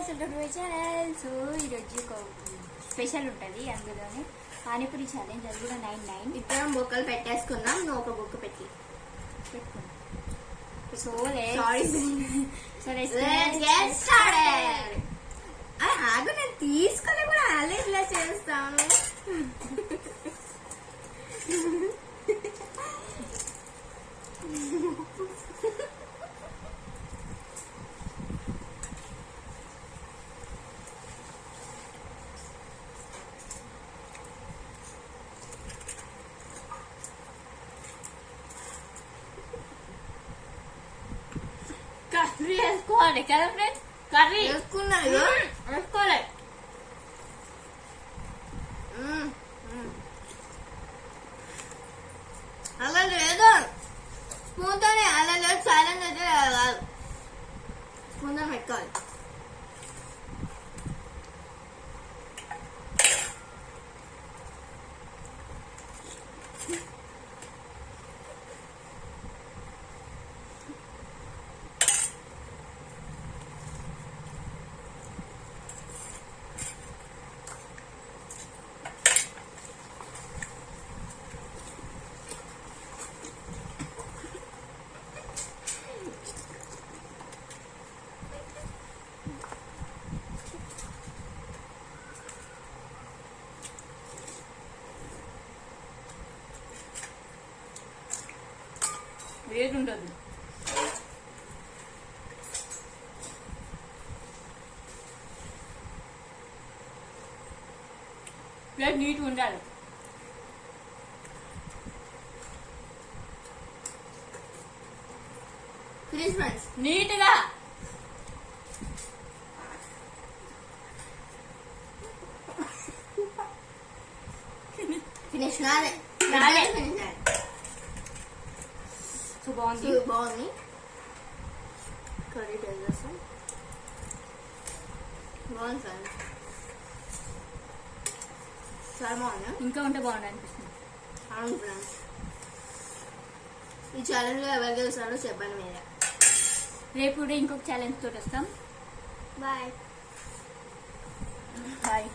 Welcome to my channel. So ఈరోజు ఒక special ఉంటుంది, అందులోనే పానీపూరి ఛాలెంజ్. అది కూడా 9 ఇద్దరం బొక్కలు పెట్టేసుకున్నాం. నువ్వు ఒక బొక్క పెట్టుకున్నాం. సో ఆగు, నేను తీసుకొని కూడా అలా ఇట్లా చేస్తాను. కర్రీ వేసుకోవాలి కదా ఫ్రెండ్స్, కర్రీ వేసుకున్నాను. వేసుకోవాలి. అలా లేదు, స్పూన్ తోనే. అలా లేదు, సైలెంట్ అయితే కాదు, స్పూన్ తో పెట్టుకోవాలి. వేడి ఉంటుంది. ప్లేట్ నీట్గా ఉండాలి. ప్లీజ్ ఫ్రెండ్స్, నీట్గా ఫినిష్ నాదే. సో బాగుంది. బాగుంది. కర్రీ టేస్ట్ చేస్తాం. బాగుంది ఫ్రెండ్స్, చాలా బాగుంది. ఇంకా ఉంటే బాగుంది అనిపిస్తుంది. అవును ఫ్రెండ్స్, ఈ ఛాలెంజ్ లో ఎవరు గెలుస్తారో చెప్పండి మీరే. రేపు కూడా ఇంకొక ఛాలెంజ్ తోటి వస్తాం. Bye bye.